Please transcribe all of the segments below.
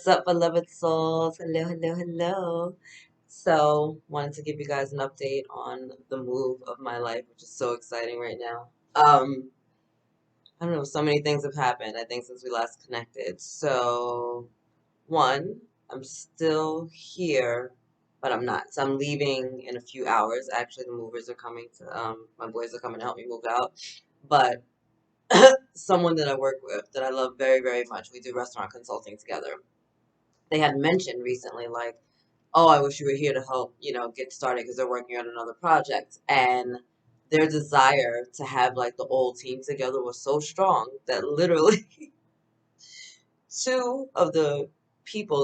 up, beloved souls? Hello, hello, hello. So, wanted to give you guys an update on the move of my life, which is so exciting right now. I don't know, so many things have happened, I think, since we last connected. So, one, I'm still here, but I'm not. So I'm leaving in a few hours. Actually, the movers are coming my boys are coming to help me move out. But someone that I work with that I love very, very much, we do restaurant consulting together. They had mentioned recently, like, oh, I wish you were here to help, get started because they're working on another project. And their desire to have like the old team together was so strong that literally two of the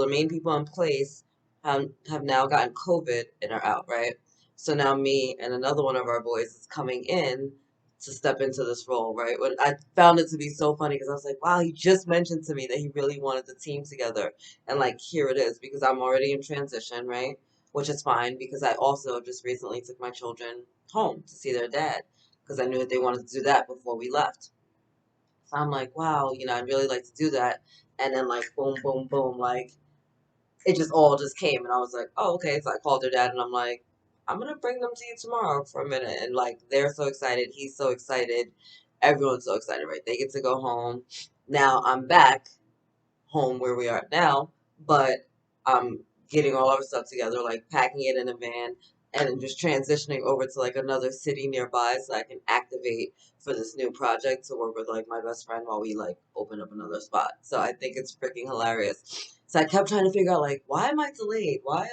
main people in place, have now gotten COVID and are out, right? So now me and another one of our boys is coming in to step into this role, right? When I found it to be so funny because I was like, wow, he just mentioned to me that he really wanted the team together. And like, here it is because I'm already in transition, right? Which is fine because I also just recently took my children home to see their dad because I knew that they wanted to do that before we left. So I'm like, wow, I'd really like to do that. And then like boom, boom, boom, like it just all just came and I was like, oh, okay. So I called their dad and I'm like, I'm gonna bring them to you tomorrow for a minute. And like they're so excited, he's so excited, everyone's so excited, right? They get to go home. Now I'm back home where we are now, but I'm getting all our stuff together, like packing it in a van and then just transitioning over to like another city nearby so I can activate for this new project to work with like my best friend while we like open up another spot. So I think it's freaking hilarious. So I kept trying to figure out like why am I delayed? Why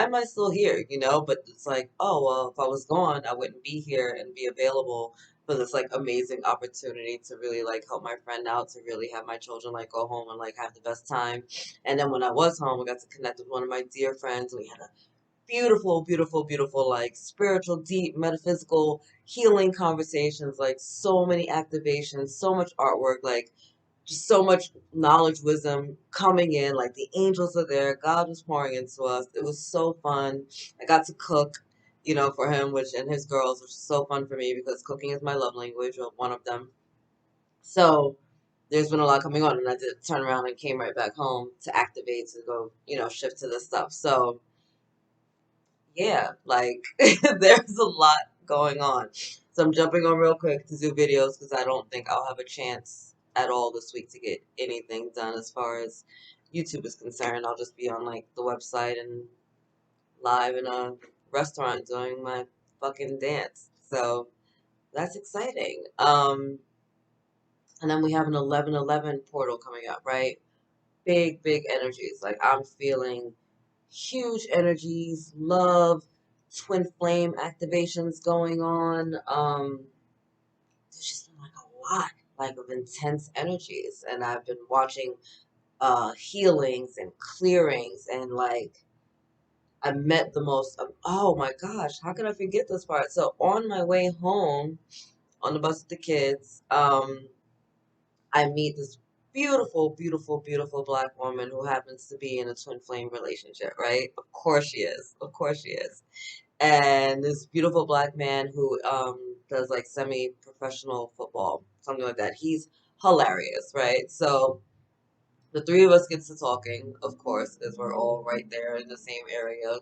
am I still here? But it's like, oh well, if I was gone, I wouldn't be here and be available for this like amazing opportunity to really like help my friend out, to really have my children like go home and like have the best time. And then when I was home, I got to connect with one of my dear friends. We had a beautiful, beautiful, beautiful, like spiritual, deep, metaphysical, healing conversations, like so many activations, so much artwork, like just so much knowledge, wisdom coming in. Like the angels are there. God was pouring into us. It was so fun. I got to cook, for him, which and his girls, which is so fun for me because cooking is my love language, or one of them. So there's been a lot coming on, and I did turn around and came right back home to activate to go, shift to this stuff. So yeah, like there's a lot going on. So I'm jumping on real quick to do videos because I don't think I'll have a chance at all this week to get anything done as far as YouTube is concerned. I'll just be on like the website and live in a restaurant doing my fucking dance. So that's exciting. And then we have an 11/11 portal coming up, right? Big, big energies. Like I'm feeling huge energies, love, twin flame activations going on. There's just been like a lot like of intense energies, and I've been watching healings and clearings, and like I met the most. Oh my gosh, how can I forget this part? So on my way home on the bus with the kids, I meet this beautiful, beautiful, beautiful black woman who happens to be in a twin flame relationship, right? Of course she is. Of course she is. And this beautiful black man who does like semi-professional football, something like that. He's hilarious, right? So the three of us gets to talking, of course, because we're all right there in the same area,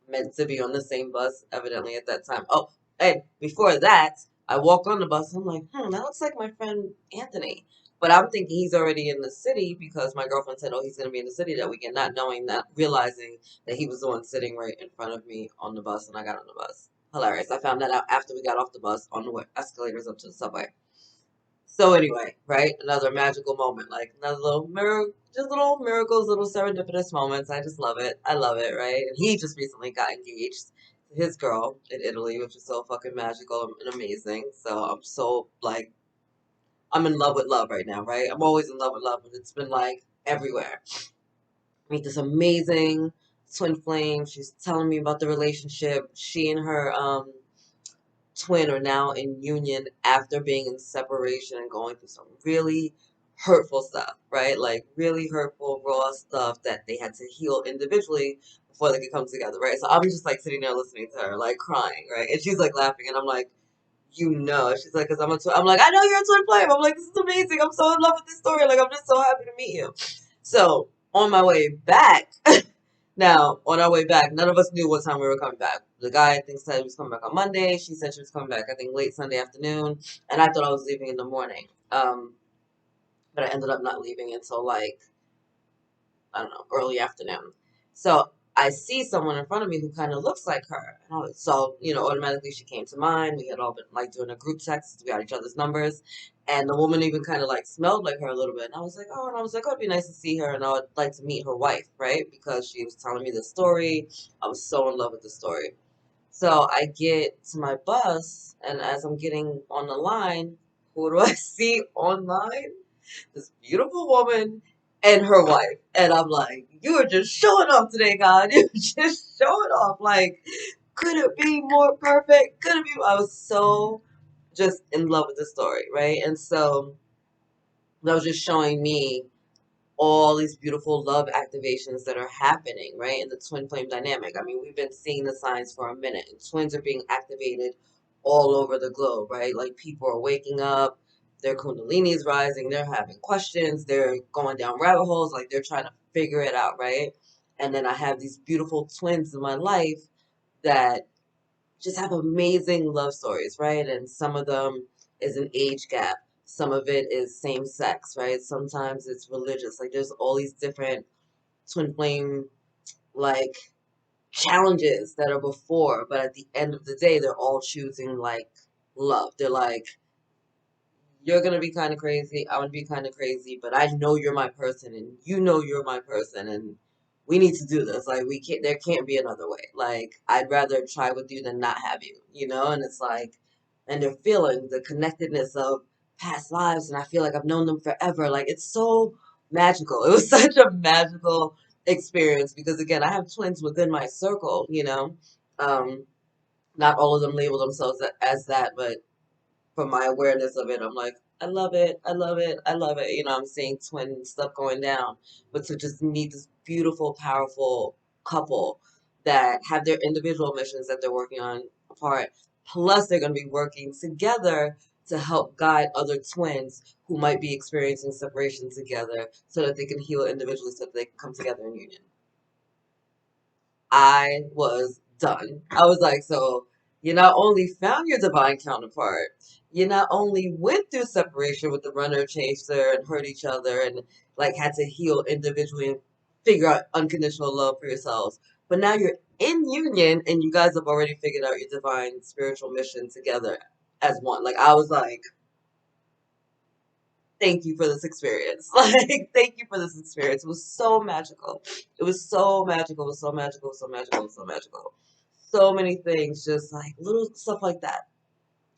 meant to be on the same bus, evidently at that time. Oh, and before that, I walk on the bus. I'm like, that looks like my friend Anthony. But I'm thinking he's already in the city because my girlfriend said, oh, he's going to be in the city that weekend, not knowing that, realizing that he was the one sitting right in front of me on the bus, and I got on the bus. Hilarious. I found that out after we got off the bus on the escalators up to the subway. So anyway, right? Another magical moment, like another little miracle, just little miracles, little serendipitous moments. I just love it. I love it, right? And he just recently got engaged to his girl in Italy, which is so fucking magical and amazing. So I'm so like, I'm in love with love right now, right? I'm always in love with love, but it's been like everywhere. Meet this amazing twin flame. She's telling me about the relationship. She and her twin are now in union after being in separation and going through some really hurtful stuff, right? Like really hurtful, raw stuff that they had to heal individually before they could come together, right? So I'm just like sitting there listening to her, like crying, right? And she's like laughing, and I'm like, she's like, because I'm a twin. I'm like, I know you're a twin flame. I'm like, this is amazing. I'm so in love with this story. Like, I'm just so happy to meet you. So On my way back, now, on our way back, none of us knew what time we were coming back. The guy, I think, said he was coming back on Monday. She said she was coming back, I think, late Sunday afternoon. And I thought I was leaving in the morning. But I ended up not leaving until like, I don't know, early afternoon. So I see someone in front of me who kind of looks like her. And so, automatically she came to mind. We had all been like doing a group text. We got each other's numbers. And the woman even kind of like smelled like her a little bit. And I was like, oh, it'd be nice to see her. And I would like to meet her wife, right? Because she was telling me the story. I was so in love with the story. So I get to my bus. And as I'm getting on the line, who do I see online? This beautiful woman and her wife. And I'm like, you are just showing off today, God. You're just showing off. Like, could it be more perfect? Could it be? I was so just in love with the story, right? And so that was just showing me all these beautiful love activations that are happening, right? In the twin flame dynamic. I mean, we've been seeing the signs for a minute, and twins are being activated all over the globe, right? Like people are waking up, their kundalini is rising, they're having questions, they're going down rabbit holes, like they're trying to figure it out, right? And then I have these beautiful twins in my life that just have amazing love stories, right? And some of them is an age gap. Some of it is same sex, right? Sometimes it's religious. Like there's all these different twin flame like challenges that are before, but at the end of the day, they're all choosing like love. They're like, you're gonna be kind of crazy. I'm gonna be kind of crazy, but I know you're my person, and you know you're my person, and we need to do this. Like we can't. There can't be another way. Like I'd rather try with you than not have you. And it's like, and they're feeling the connectedness of past lives, and I feel like I've known them forever. Like it's so magical. It was such a magical experience because again, I have twins within my circle. Um, not all of them label themselves as that, but from my awareness of it, I'm like, I love it, I love it, I love it. I'm seeing twin stuff going down. But to just meet this beautiful, powerful couple that have their individual missions that they're working on apart, plus they're going to be working together to help guide other twins who might be experiencing separation together so that they can heal individually so that they can come together in union. I was done. I was like, so you not only found your divine counterpart, you not only went through separation with the runner chaser and hurt each other and like had to heal individually and figure out unconditional love for yourselves, but now you're in union and you guys have already figured out your divine spiritual mission together as one. Like I was like, thank you for this experience. Like, thank you for this experience. It was so magical. It was so magical. It was so magical. It was so magical. It was so magical. So many things, just like little stuff like that.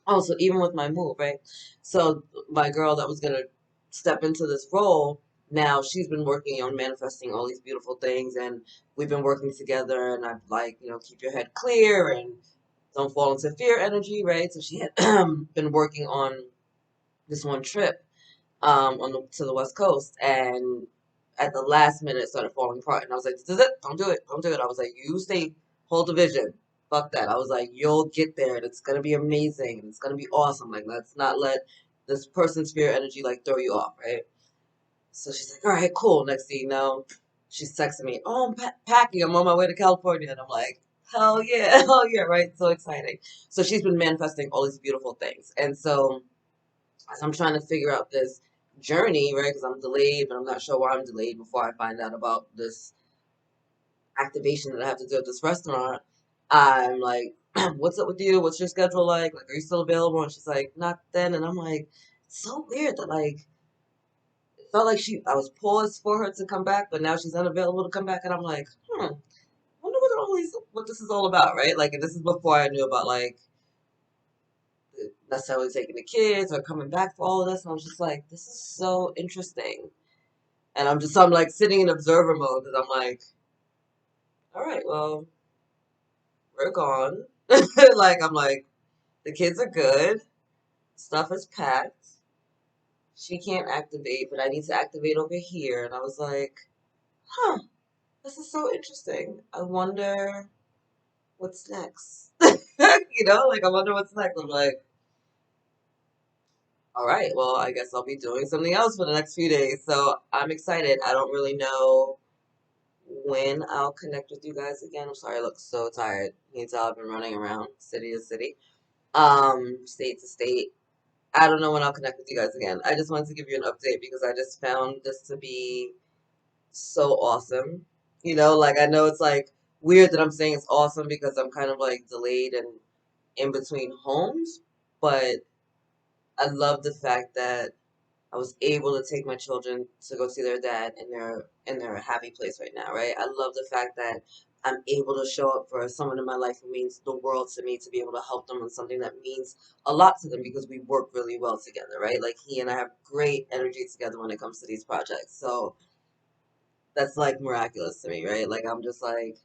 Also, even with my move, right? So my girl that was gonna step into this role, now she's been working on manifesting all these beautiful things, and we've been working together. And I'm like, keep your head clear and don't fall into fear energy, right? So she had been working on this one trip to the West Coast, and at the last minute it started falling apart. And I was like, "This is it. Don't do it. Don't do it." I was like, "You stay, hold the vision. Fuck that." I was like, "You'll get there, and it's gonna be amazing, and it's gonna be awesome. Like, let's not let this person's spirit energy like throw you off, right?" So she's like, "All right, cool." Next thing you know, she's texting me, "Oh, I'm packing. I'm on my way to California," and I'm like, "Hell yeah, hell yeah!" Right? So exciting. So she's been manifesting all these beautiful things, and so as I'm trying to figure out this journey, right? Because I'm delayed, but I'm not sure why I'm delayed before I find out about this activation that I have to do at this restaurant. I'm like, what's up with you? What's your schedule like? Like, are you still available? And she's like, not then. And I'm like, it's so weird that like it felt like I was paused for her to come back, but now she's unavailable to come back. And I'm like, wonder what this is all about, right? Like, and this is before I knew about like necessarily taking the kids or coming back for all of this. And I was just like, this is so interesting. And I'm like sitting in observer mode because I'm like, all right, well, we're gone. Like, I'm like, the kids are good. Stuff is packed. She can't activate, but I need to activate over here. And I was like, huh, this is so interesting. I wonder what's next. Like, I wonder what's next. I'm like, all right, well, I guess I'll be doing something else for the next few days. So I'm excited. I don't really know when I'll connect with you guys again. I'm sorry, I look so tired. You can tell I've been running around city to city, state to state. I don't know when I'll connect with you guys again. I just wanted to give you an update because I just found this to be so awesome. Like I know it's like weird that I'm saying it's awesome because I'm kind of like delayed and in between homes, but I love the fact that I was able to take my children to go see their dad and they're in their happy place right now, right? I love the fact that I'm able to show up for someone in my life who means the world to me to be able to help them on something that means a lot to them because we work really well together, right? Like he and I have great energy together when it comes to these projects. So that's like miraculous to me, right? Like I'm just like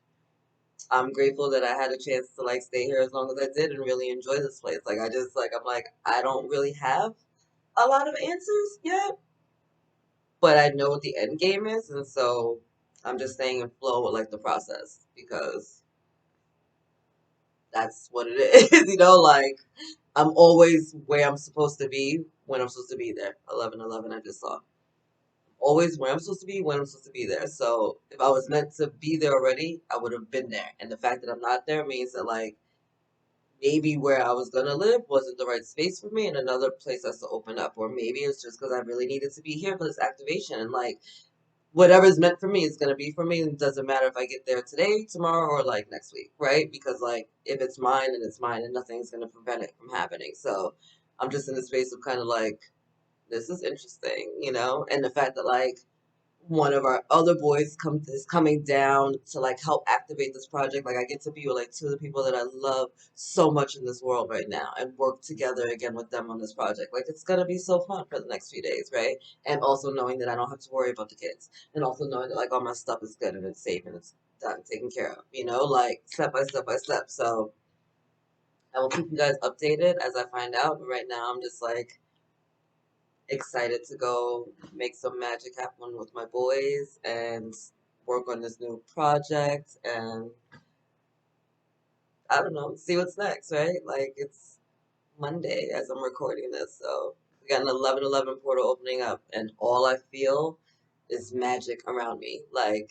I'm grateful that I had a chance to like stay here as long as I did and really enjoy this place. Like I just like I'm like I don't really have a lot of answers yet, but I know what the end game is, and so I'm just staying in flow with like the process because that's what it is. Like I'm always where I'm supposed to be when I'm supposed to be there. 11:11. I just saw always where I'm supposed to be when I'm supposed to be there. So if I was meant to be there already, I would have been there. And the fact that I'm not there means that like maybe where I was gonna live wasn't the right space for me, and another place has to open up, or maybe it's just because I really needed to be here for this activation, and like whatever's meant for me is gonna be for me. And it doesn't matter if I get there today, tomorrow, or like next week, right? Because like if it's mine and it's mine, and nothing's gonna prevent it from happening. So I'm just in the space of kind of like this is interesting, and the fact that like one of our other boys is coming down to like help activate this project. Like I get to be with like two of the people that I love so much in this world right now and work together again with them on this project. Like it's gonna be so fun for the next few days, right? And also knowing that I don't have to worry about the kids, and also knowing that like all my stuff is good and it's safe and it's done, taken care of. Like step by step by step. So I will keep you guys updated as I find out. But right now I'm just like excited to go make some magic happen with my boys and work on this new project and I don't know, see what's next, right? Like it's Monday as I'm recording this, so we got an 11:11 portal opening up and all I feel is magic around me. Like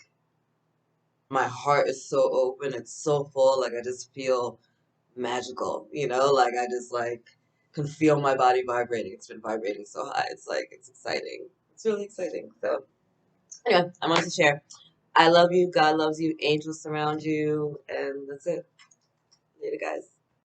my heart is so open, it's so full, like I just feel magical, like I just like can feel my body vibrating. It's been vibrating so high. It's like it's exciting. It's really exciting. So anyway, I wanted to share. I love you. God loves you. Angels surround you. And that's it. Later, guys.